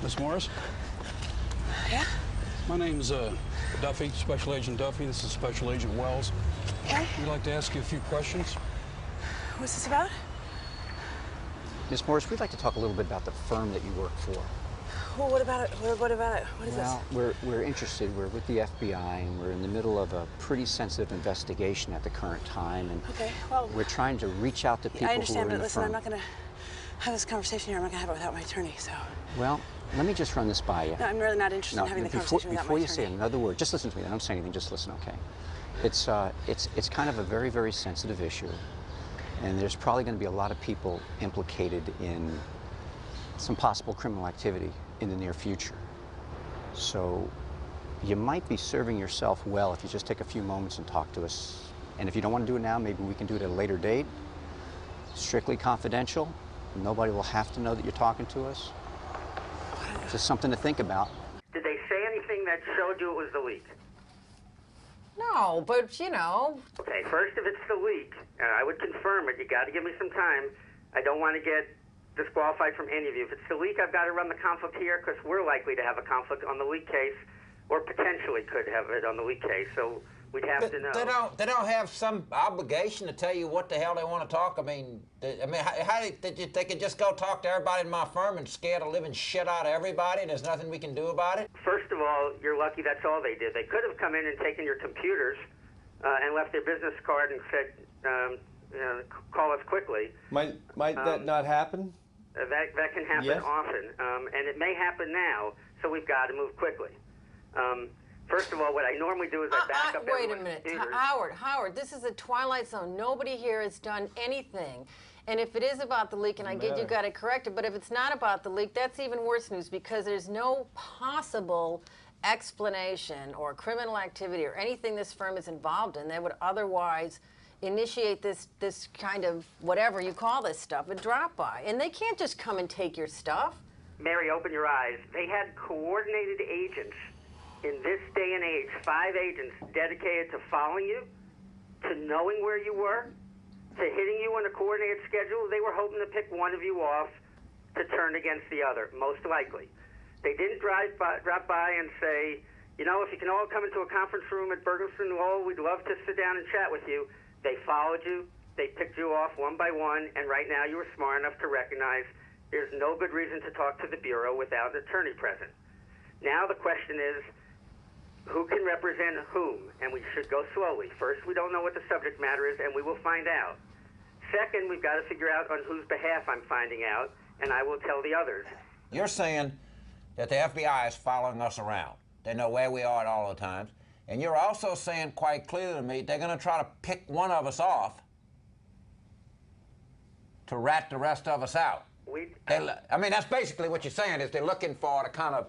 Miss Morris? Yeah? My name's Duffy, Special Agent Duffy. This is Special Agent Wells. Okay. We'd like to ask you a few questions. What's this about? Miss Morris, we'd like to talk a little bit about the firm that you work for. Well, what about it? What about it? What is Well, we're interested. We're with the FBI, and we're in the middle of a pretty sensitive investigation at the current time. And Okay, well, we're trying to reach out to people I who are understand, in but the listen, I'm firm. not going to have this conversation here. I'm not going to have it without my attorney, so. Well, let me just run this by you. No, I'm really not interested in having the conversation without my before you attorney. say another word, just listen to me. Don't say anything. Just listen, okay? It's kind of a very, very sensitive issue, and there's probably going to be a lot of people implicated in some possible criminal activity in the near future. So you might be serving yourself well if you just take a few moments and talk to us. And if you don't want to do it now, maybe we can do it at a later date. Strictly confidential. Nobody will have to know that you're talking to us. Just something to think about. Did they say anything that showed you it was the leak? No, but you know. Okay, first, if it's the leak, I would confirm it. You got to give me some time. I don't want to get disqualified from any of you. If it's the leak, I've got to run the conflict here because we're likely to have a conflict on the leak case, or potentially could have it on the leak case. So we'd have to know. They don't have some obligation to tell you what the hell they want to talk. I mean, how they could just go talk to everybody in my firm and scare the living shit out of everybody, and there's nothing we can do about it? First of all, you're lucky that's all they did. They could have come in and taken your computers and left their business card and said, call us quickly. Might that not happen? That can happen Yes. often, and it may happen now, so we've got to move quickly. First of all, what I normally do is I back up Wait a everyone's minute. computers. Howard, this is a twilight zone. Nobody here has done anything. And if it is about the leak, and I get you got it corrected, but if it's not about the leak, that's even worse news because there's no possible explanation or criminal activity or anything this firm is involved in that would otherwise initiate this kind of whatever you call this stuff, a drop-by. And they can't just come and take your stuff. Mary, open your eyes. They had coordinated agents in this day and age, 5 agents dedicated to following you, to knowing where you were, to hitting you on a coordinated schedule. They were hoping to pick one of you off to turn against the other, most likely. They didn't drop by and say, you know, if you can all come into a conference room at Bergensen Lowell, we'd love to sit down and chat with you. They followed you, they picked you off one by one, and right now you were smart enough to recognize there's no good reason to talk to the Bureau without an attorney present. Now the question is, who can represent whom? And we should go slowly. First, we don't know what the subject matter is, and we will find out. Second, we've got to figure out on whose behalf I'm finding out, and I will tell the others. You're saying that the FBI is following us around. They know where we are at all the times. And you're also saying quite clearly to me they're going to try to pick one of us off to rat the rest of us out. I mean, that's basically what you're saying is they're looking for to kind of,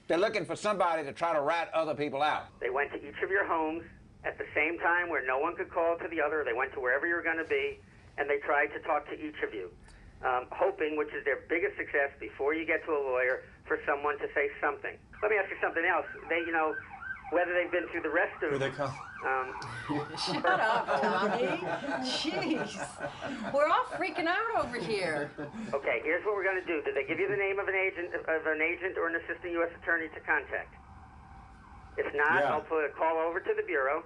they're looking for somebody to try to rat other people out. They went to each of your homes at the same time where no one could call to the other. They went to wherever you're going to be, and they tried to talk to each of you, hoping, which is their biggest success before you get to a lawyer, for someone to say something. Let me ask you something else. They, you know, whether they've been through the rest of... Here they come. Shut up, Tommy. Jeez. We're all freaking out over here. Okay, here's what we're going to do. Did they give you the name of an agent or an assistant U.S. attorney to contact? If not, Yeah. I'll put a call over to the Bureau,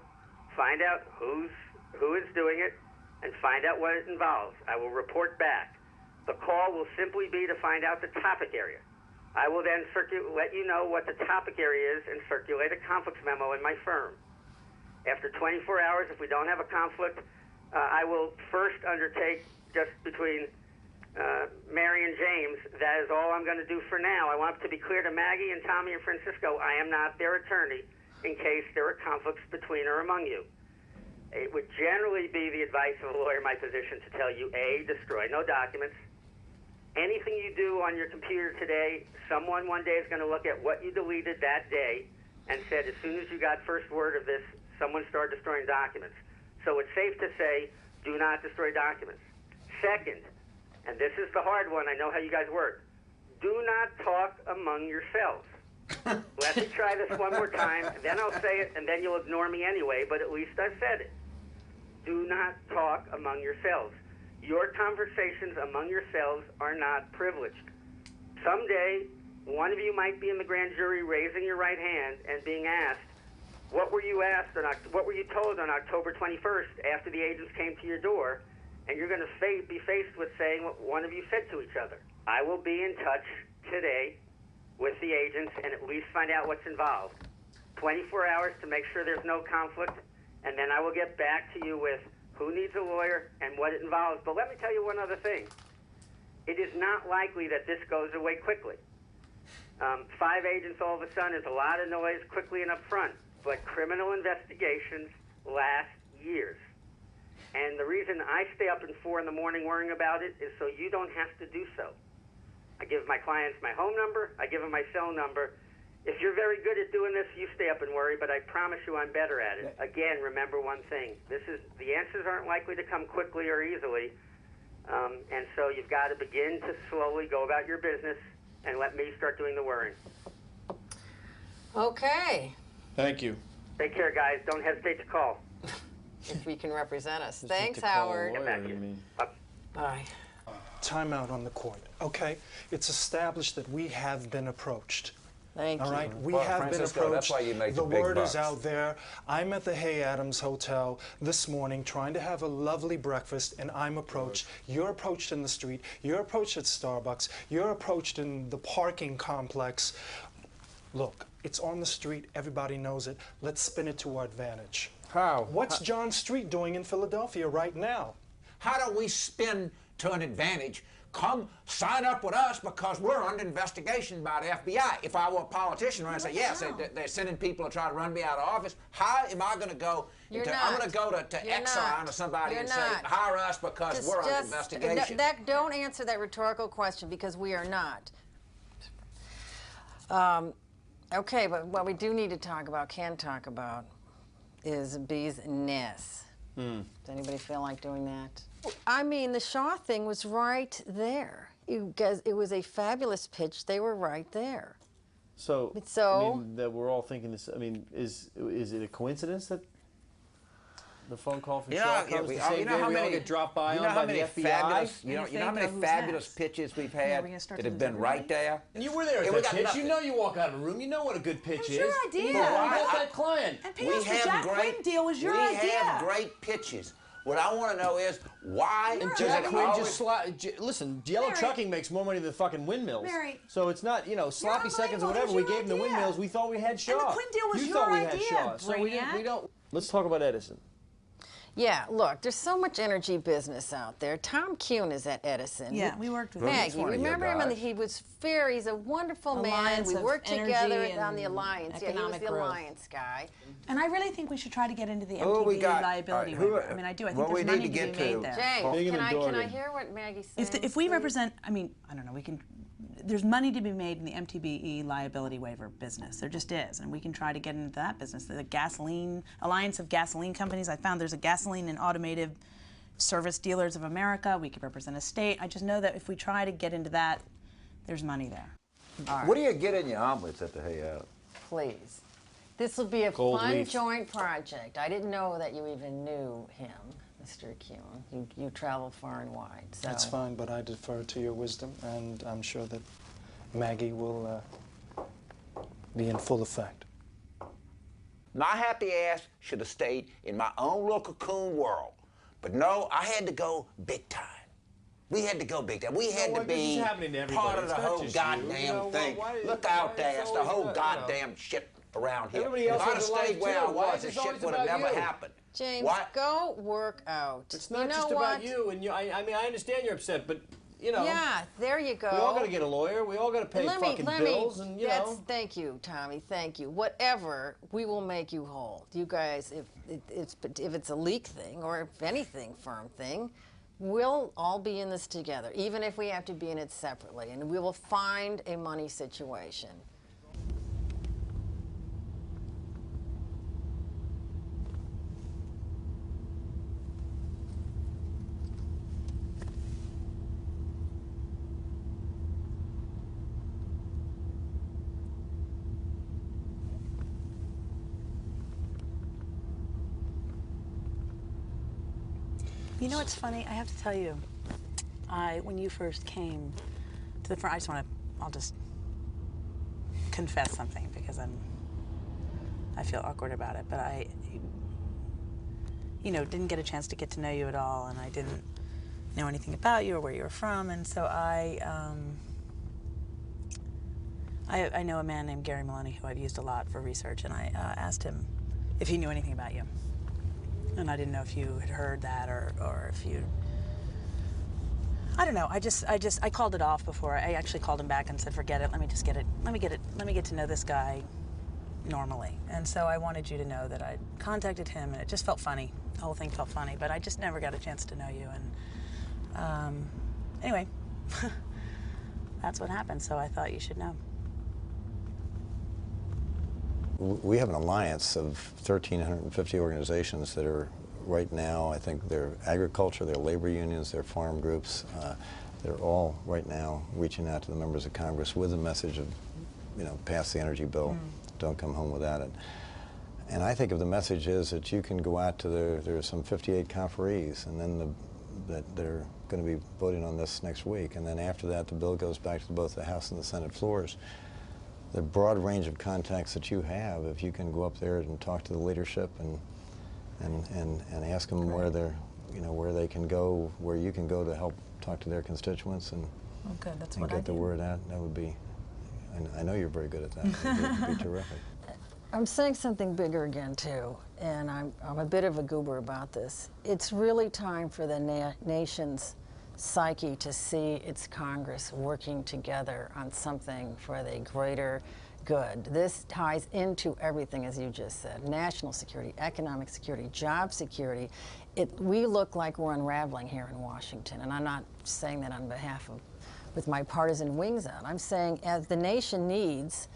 find out who is doing it, and find out what it involves. I will report back. The call will simply be to find out the topic area. I will then let you know what the topic area is and circulate a conflicts memo in my firm. After 24 hours, if we don't have a conflict, I will first undertake, just between Mary and James, that is all I'm going to do for now. I want it to be clear to Maggie and Tommy and Francisco, I am not their attorney in case there are conflicts between or among you. It would generally be the advice of a lawyer in my position to tell you, A, destroy no documents. Anything you do on your computer today, someone one day is going to look at what you deleted that day and said, as soon as you got first word of this, someone started destroying documents. So it's safe to say, do not destroy documents. Second, and this is the hard one, I know how you guys work, do not talk among yourselves. Let me try this one more time, then I'll say it, and then you'll ignore me anyway, but at least I've said it. Do not talk among yourselves. Your conversations among yourselves are not privileged. Someday, one of you might be in the grand jury raising your right hand and being asked, what were you told on October 21st after the agents came to your door? And you're going to be faced with saying what one of you said to each other. I will be in touch today with the agents and at least find out what's involved. 24 hours to make sure there's no conflict, and then I will get back to you with who needs a lawyer and what it involves. But let me tell you one other thing. It is not likely that this goes away quickly. 5 agents all of a sudden is a lot of noise quickly and up front, but criminal investigations last years. And the reason I stay up at 4 in the morning worrying about it is so you don't have to do so. I give my clients my home number, I give them my cell number. If you're very good at doing this, you stay up and worry, but I promise you I'm better at it. Again, remember one thing. The answers aren't likely to come quickly or easily, and so you've got to begin to slowly go about your business and let me start doing the worrying. Okay. Thank you. Take care, guys. Don't hesitate to call. If we can represent us. Just need Thanks, to call a Howard. lawyer, back I here. mean. Bye. Time out on the court, okay? It's established that we have been approached. Thank you. All right, we Well, have Francisco, been that's approached. why you make the the big word bucks. is out there. I'm at the Hay Adams Hotel this morning trying to have a lovely breakfast, and I'm approached. You're approached in the street. You're approached at Starbucks. You're approached in the parking complex. Look, it's on the street. Everybody knows it. Let's spin it to our advantage. How? What's John Street doing in Philadelphia right now? How do we spin to an advantage? Come sign up with us because we're under investigation by the FBI. If I were a politician, I'd say, yes, they're sending people to try to run me out of office. How am I going to go? I'm going to go to Exxon or somebody and say, hire us because we're under investigation. Don't answer that rhetorical question because we are not. Okay, but what we do need to talk about, can talk about, is business. Does anybody feel like doing that? I mean, the Shaw thing was right there. It was a fabulous pitch. They were right there. So, So- I mean, that we're all thinking this. I mean, is it a coincidence that the phone call from Shaw comes the same day we all get dropped by on by the FBI? You know how many fabulous pitches we've had that have been right there? And you were there at that pitch. You know you walk out of a room. You know what a good pitch is. It was your idea. But why not that client? And P.S. the Jack Quinn deal was your idea. We have great pitches. What I want to know is why And does Jack it Quinn always... listen, Yellow Mary. Trucking makes more money than fucking windmills. Mary. So it's not, sloppy seconds or whatever. We gave them the windmills. We thought we had Shaw. And the Quinn deal was you your thought we idea, had Shaw. So we Brainiac. don't. Let's talk about Edison. Yeah, look, there's so much energy business out there. Tom Kuhn is at Edison. Yeah, we worked with him. Maggie, one of your remember him? guys. He's a wonderful Alliance man. We of worked Energy together and on the Alliance. Yeah, he was economic the growth. Alliance guy. And I really think we should try to get into the Who we MTV got? liability All right, who- waiver. I mean, I do. I think what we there's need money to to get be to- made there. James, Bingham and can I Dorgan. hear what Maggie's saying? If we please? represent, I mean, I don't know, there's money to be made in the MTBE liability waiver business. There just is, and we can try to get into that business. The gasoline, Alliance of Gasoline Companies, I found there's a gasoline and automotive service dealers of America. We could represent a state. I just know that if we try to get into that, there's money there. What do you get in your omelets at the Hay Adams? Please. This will be a Gold fun leaf. joint project. I didn't know that you even knew him, Mr. Kuhn. You travel far and wide. So. That's fine, but I defer to your wisdom, and I'm sure that Maggie will be in full effect. My happy ass should have stayed in my own little cocoon world. But no, I had to go big time. We had to go big time. We had to what, this be is happening to everybody. part of It's the not whole just you. goddamn thing. why- Look why out is there. it It's the always whole about, goddamn shit around here. Everybody If else I'd have has a life stayed where I too. Why was, is this this shit always would have about never you? happened. James, What? go work out. It's not you know just what? about you, and I mean, I understand you're upset, but Yeah, there you go. we all got to get a lawyer. We all got to pay fucking bills, and Thank you, Tommy. Thank you. Whatever, we will make you whole. You guys, if it's a leak thing or if anything, firm thing, we'll all be in this together, even if we have to be in it separately, and we will find a money situation. You know what's funny? I have to tell you, when you first came to the front, I just want to I'll just confess something because I feel awkward about it, but I, didn't get a chance to get to know you at all, and I didn't know anything about you or where you were from, and so I know a man named Gary Maloney who I've used a lot for research, and I asked him if he knew anything about you, and I didn't know if you had heard that or if you. I don't know. I called it off before. I actually called him back and said, forget it. Let me get to know this guy normally. And so I wanted you to know that I contacted him, and it just felt funny. The whole thing felt funny, but I just never got a chance to know you. And anyway, that's what happened. So I thought you should know. We have an alliance of 1,350 organizations that are right now, I think they're agriculture, they're labor unions, they're farm groups. They're all right now reaching out to the members of Congress with a message of, pass the energy bill, don't come home without it. And I think if the message is that you can go out to there are some 58 conferees, and then that they're going to be voting on this next week, and then after that the bill goes back to both the House and the Senate floors. The broad range of contacts that you have, if you can go up there and talk to the leadership and ask them where they're, where they can go, where you can go to help talk to their constituents and, get the word out. That would be, I know you're very good at that. It would be terrific. I'm saying something bigger again too, and I'm a bit of a goober about this. It's really time for the nation's psyche to see its Congress working together on something for the greater good. This ties into everything, as you just said: national security, economic security, job security. We look like we're unraveling here in Washington, and I'm not saying that on behalf of, with my partisan wings out. I'm saying as the nation needs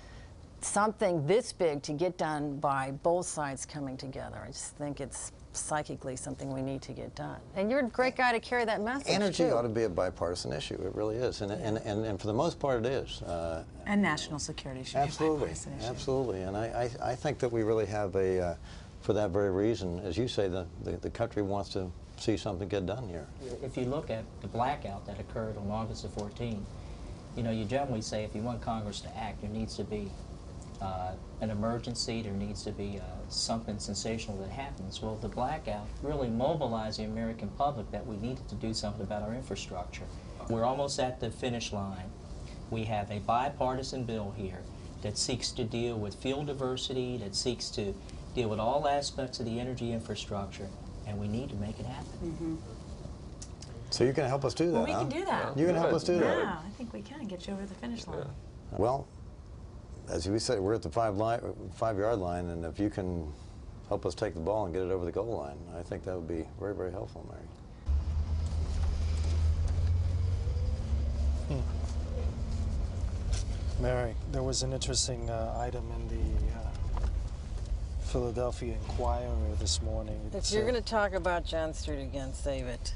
something this big to get done by both sides coming together. I just think it's psychically something we need to get done. And you're a great guy to carry that message. Energy too. ought to be a bipartisan issue. It really is, and for the most part it is. And national security should absolutely, be a bipartisan issue. Absolutely, and I think that we really have a, for that very reason, as you say, the country wants to see something get done here. If you look at the blackout that occurred on August the 14th, you generally say if you want Congress to act, there needs to be an emergency, there needs to be something sensational that happens. Well, the blackout really mobilized the American public that we needed to do something about our infrastructure. We're almost at the finish line. We have a bipartisan bill here that seeks to deal with fuel diversity, that seeks to deal with all aspects of the energy infrastructure, and we need to make it happen. So you're going to help us do that, we can do that. You're going to help us do that? Yeah, I think we can get you over the finish line. Well, as we said, we're at the 5-yard line, and if you can help us take the ball and get it over the goal line, I think that would be very, very helpful, Mary. Mary, there was an interesting item in the Philadelphia Inquirer this morning. If you're going to talk about John Street again, save it.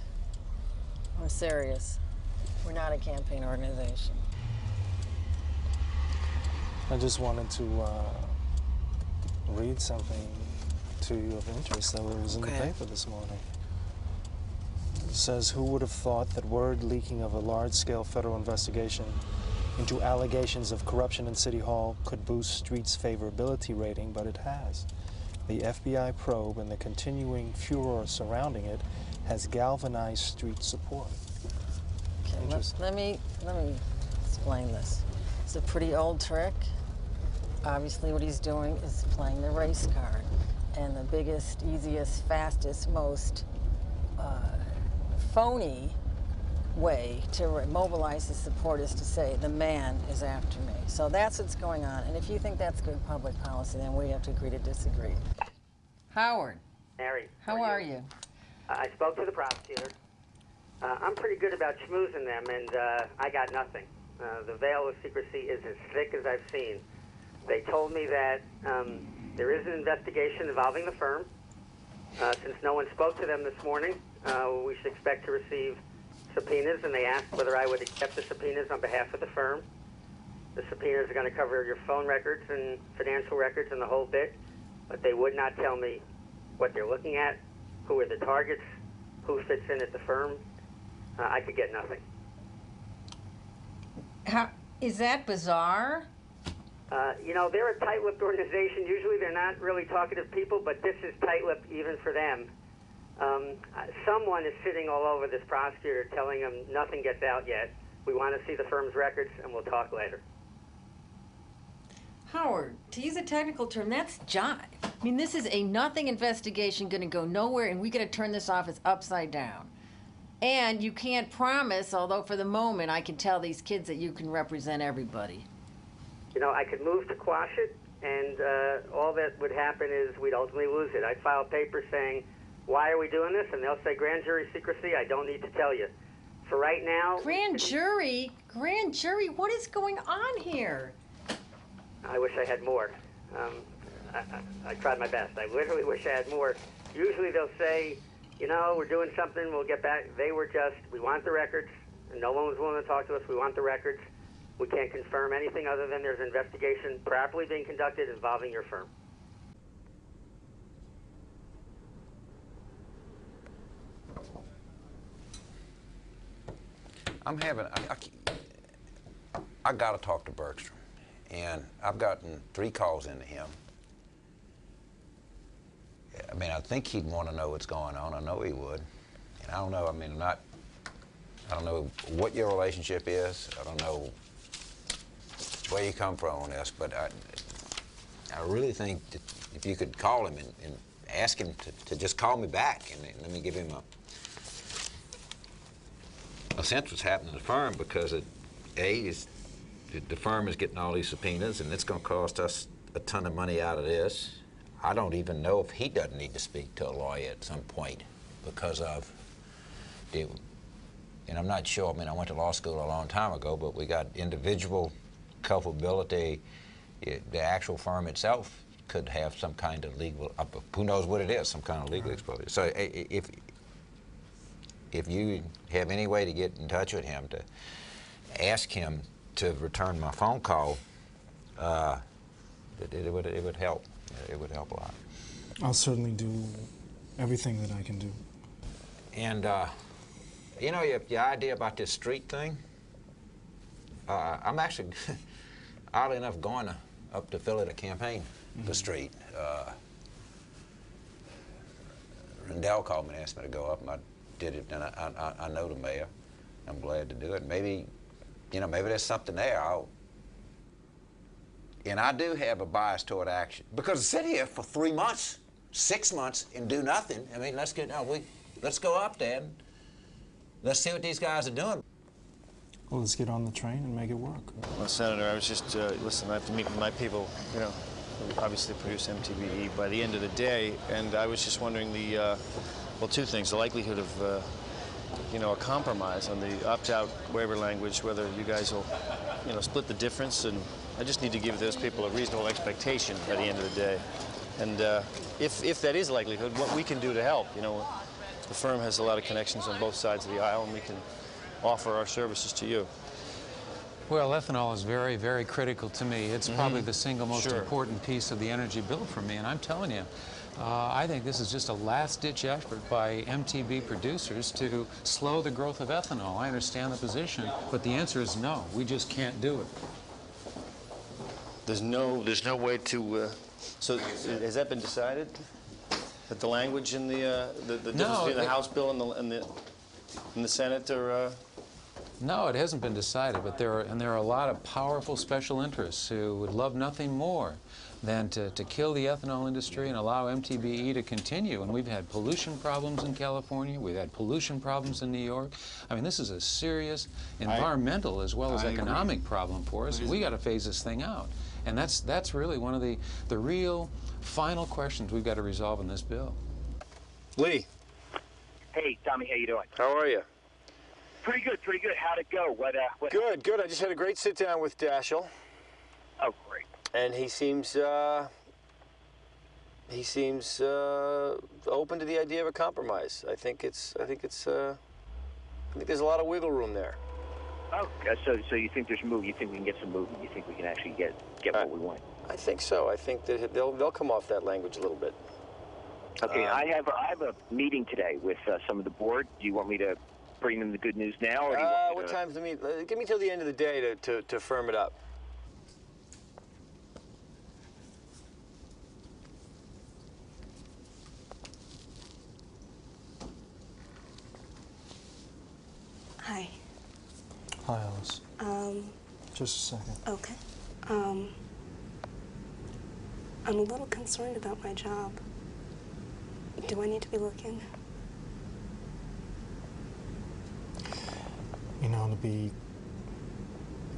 I'm serious. We're not a campaign organization. I just wanted to read something to you of interest that was in the paper this morning. It says, who would have thought that word leaking of a large-scale federal investigation into allegations of corruption in City Hall could boost Street's favorability rating, but it has. The FBI probe and the continuing furor surrounding it has galvanized Street's support. Okay, let me explain this. It's a pretty old trick. Obviously what he's doing is playing the race card. And the biggest, easiest, fastest, most phony way to mobilize his support is to say, the man is after me. So that's what's going on. And if you think that's good public policy, then we have to agree to disagree. Howard. Mary. How are you? I spoke to the prosecutor. I'm pretty good about schmoozing them, and I got nothing. The veil of secrecy is as thick as I've seen. They told me that there is an investigation involving the firm. Since no one spoke to them this morning, we should expect to receive subpoenas, and they asked whether I would accept the subpoenas on behalf of the firm. The subpoenas are going to cover your phone records and financial records and the whole bit, but they would not tell me what they're looking at, who are the targets, who fits in at the firm. I could get nothing. Is that bizarre? You know, they're a tight-lipped organization. Usually they're not really talkative people, but this is tight-lipped even for them. Someone is sitting all over this prosecutor telling him nothing gets out yet. We want to see the firm's records, and we'll talk later. Howard, to use a technical term, that's jive. I mean, this is a nothing investigation going to go nowhere, and we got to turn this office upside down. And you can't promise, although for the moment I can tell these kids that you can represent everybody. You know, I could move to quash it, and all that would happen is we'd ultimately lose it. I'd file papers saying, why are we doing this? And they'll say, grand jury secrecy, I don't need to tell you. For right now... Grand jury? Grand jury? What is going on here? I wish I had more. I tried my best. I literally wish I had more. Usually they'll say, you know, we're doing something, we'll get back. They were just, we want the records. And no one was willing to talk to us. We want the records. We can't confirm anything other than there's an investigation properly being conducted involving your firm. I got to talk to Bergstrom, and I've gotten 3 calls into him. I mean, I think he'd want to know what's going on. I know he would. And I don't know, I mean, I don't know what your relationship is. I don't know where you come from on this, but I really think that if you could call him and ask him to just call me back, and let me give him a sense what's happening to the firm, because the firm is getting all these subpoenas, and it's going to cost us a ton of money out of this. I don't even know if he doesn't need to speak to a lawyer at some point because of the, and I'm not sure, I mean, I went to law school a long time ago, but we got individual culpability. The actual firm itself could have some kind of legal, who knows what it is, some kind of legal exposure. So if you have any way to get in touch with him, to ask him to return my phone call, it would help. It would help a lot. I'll certainly do everything that I can do. And, you know, your idea about this street thing, I'm actually, oddly enough, going up to Philly to campaign the street. Rendell called me and asked me to go up, and I did it, and I know the mayor. I'm glad to do it. Maybe, you know, maybe there's something there. And I do have a bias toward action. Because to sit here for 3 months, 6 months, and do nothing, I mean, let's go up there and let's see what these guys are doing. Well, let's get on the train and make it work. Well, Senator, I was just, listen, I have to meet with my people, you know, who obviously produce MTBE by the end of the day, and I was just wondering well, 2 things, the likelihood of, you know, a compromise on the opt-out waiver language, whether you guys will, you know, split the difference, and I just need to give those people a reasonable expectation by the end of the day. And if that is a likelihood, what we can do to help, you know, the firm has a lot of connections on both sides of the aisle, and we can offer our services to you. Well, ethanol is very, very critical to me. It's probably the single most important piece of the energy bill for me, and I'm telling you, I think this is just a last-ditch effort by MTB producers to slow the growth of ethanol. I understand the position, but the answer is no. We just can't do it. There's no way to. So has that been decided? That the language in the difference between the House bill and the Senate are. No, it hasn't been decided, but there are a lot of powerful special interests who would love nothing more than to kill the ethanol industry and allow MTBE to continue. And we've had pollution problems in California. We've had pollution problems in New York. I mean, this is a serious environmental as well as economic problem for us. We got to phase this thing out. And that's really one of the real final questions we've got to resolve in this bill. Lee. Hey, Tommy, how you doing? How are you? Pretty good, pretty good. How'd it go? What? Good. I just had a great sit-down with Daschle. Oh, great. And he seems open to the idea of a compromise. I think there's a lot of wiggle room there. Oh, so you think there's movement? You think we can get some movement? You think we can actually get what we want? I think so. I think that they'll come off that language a little bit. Okay, I have a meeting today with some of the board. Do you want me to bring them the good news now? Or do you want me What to... time's the meet? Give me till the end of the day to firm it up. Hi. Hi, Alice. Just a second. Okay. I'm a little concerned about my job. Do I need to be looking? You know, to be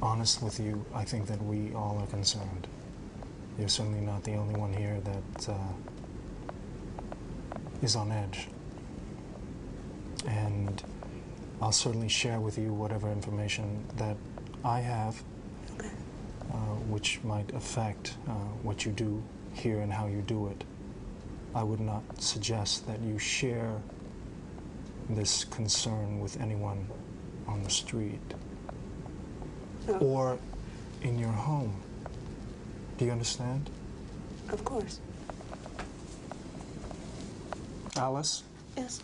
honest with you, I think that we all are concerned. You're certainly not the only one here that is on edge. And I'll certainly share with you whatever information that I have, which might affect what you do here and how you do it. I would not suggest that you share this concern with anyone on the street or in your home. Do you understand? Of course. Alice? Yes.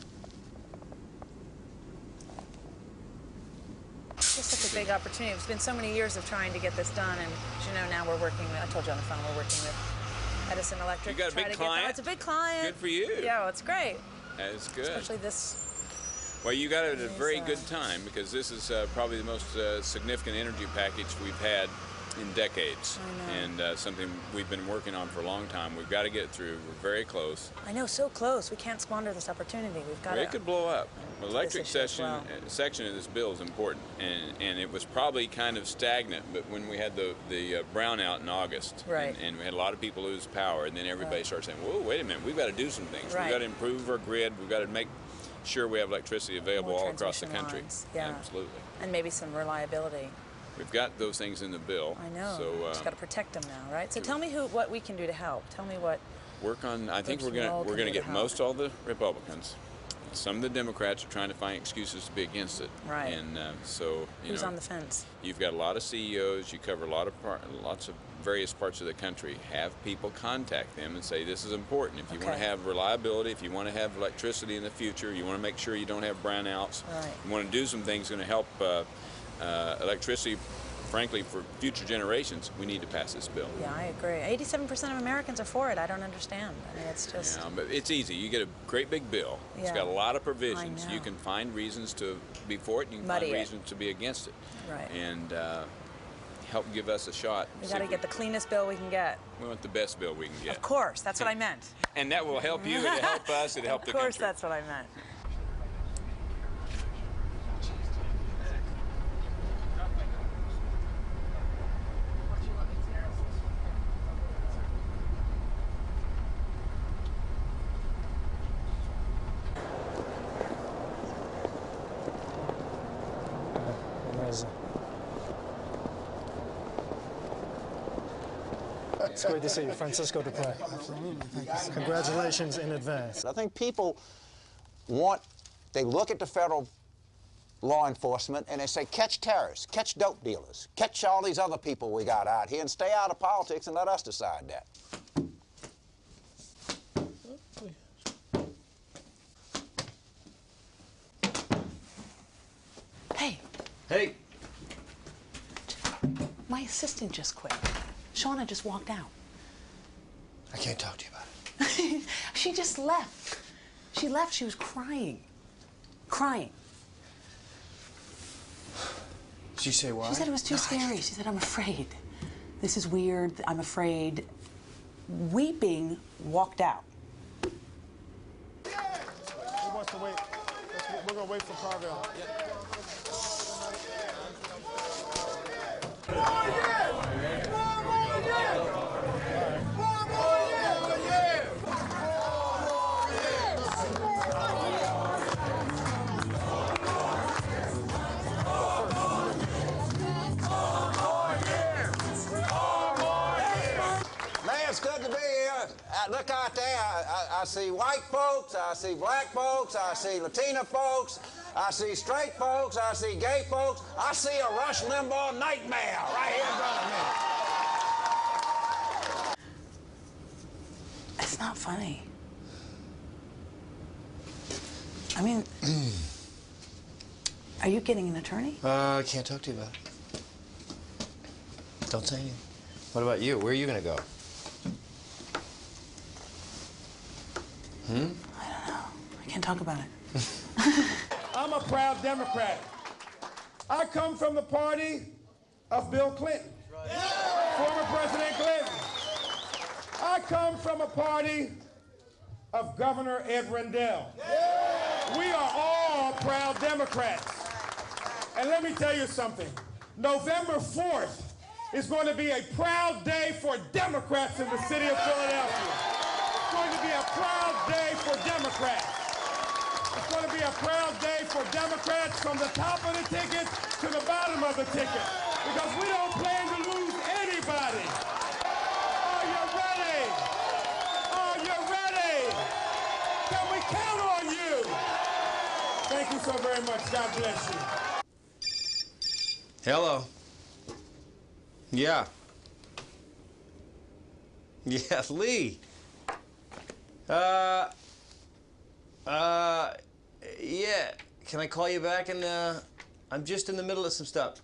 It's such a big opportunity. It's been so many years of trying to get this done, and as you know, now we're working with, I told you on the phone, we're working with Edison Electric. You got a big client? It's a big client. Good for you. Yeah, well, it's great. That's good. Especially this. Well, you got it at a very good time, because this is probably the most significant energy package we've had in decades, and something we've been working on for a long time. We've got to get it through. We're very close. I know, so close. We can't squander this opportunity. We've got Well, it could blow up. The electric section of this bill is important, and it was probably kind of stagnant. But when we had the brownout in August, right, and we had a lot of people lose power, and then everybody started saying, "Whoa, wait a minute, we've got to do some things. Right. We've got to improve our grid. We've got to make sure we have electricity available all across the country." Yeah. Absolutely. And maybe some reliability. We've got those things in the bill. I know. So just got to protect them now, right? So tell me what we can do to help. Tell me what. Work on. I think we're gonna get most all the Republicans. Some of the Democrats are trying to find excuses to be against it. Right. And so who's on the fence? You've got a lot of CEOs. You cover lots of various parts of the country. Have people contact them and say this is important. If you want to have reliability, if you want to have electricity in the future, you want to make sure you don't have brownouts. Right. You want to do some things going to help electricity. Frankly, for future generations, we need to pass this bill. Yeah, I agree. 87% of Americans are for it. I don't understand. I mean, it's just. Yeah, but it's easy. You get a great big bill. Yeah. It's got a lot of provisions. I know. You can find reasons to be for it, and you can Muddy find it. reasons to be against it. Right. And help give us a shot. We got to get the cleanest bill we can get. We want the best bill we can get. Of course, that's what I meant. And that will help you, it'll help us, it'll help the country. Of course, that's what I meant. It's great to see you. Francisco Duprey. Absolutely. Congratulations in advance. I think people they look at the federal law enforcement and they say, catch terrorists, catch dope dealers, catch all these other people we got out here and stay out of politics and let us decide that. Hey. Hey. My assistant just quit. Shauna just walked out. I can't talk to you about it. She just left. She left. She was crying. Crying. Did she say why? She said it was too scary. She said, I'm afraid. This is weird. I'm afraid. Weeping, walked out. Who wants to wait? We're going to wait for Carvel. It's good to be here. Look out there. I see white folks. I see black folks. I see Latina folks. I see straight folks. I see gay folks. I see a Rush Limbaugh nightmare right here in front of me. It's not funny. I mean, Are you getting an attorney? I can't talk to you about it. Don't say anything. What about you? Where are you going to go? I don't know. I can't talk about it. I'm a proud Democrat. I come from the party of Bill Clinton, former President Clinton. I come from a party of Governor Ed Rendell. We are all proud Democrats. And let me tell you something. November 4th is going to be a proud day for Democrats in the city of Philadelphia. It's going to be a proud day for Democrats. It's going to be a proud day for Democrats from the top of the ticket to the bottom of the ticket. Because we don't plan to lose anybody. Are you ready? Are you ready? Can we count on you? Thank you so very much. God bless you. Hello. Yeah. Yeah, Lee. Yeah. Can I call you back? And I'm just in the middle of some stuff.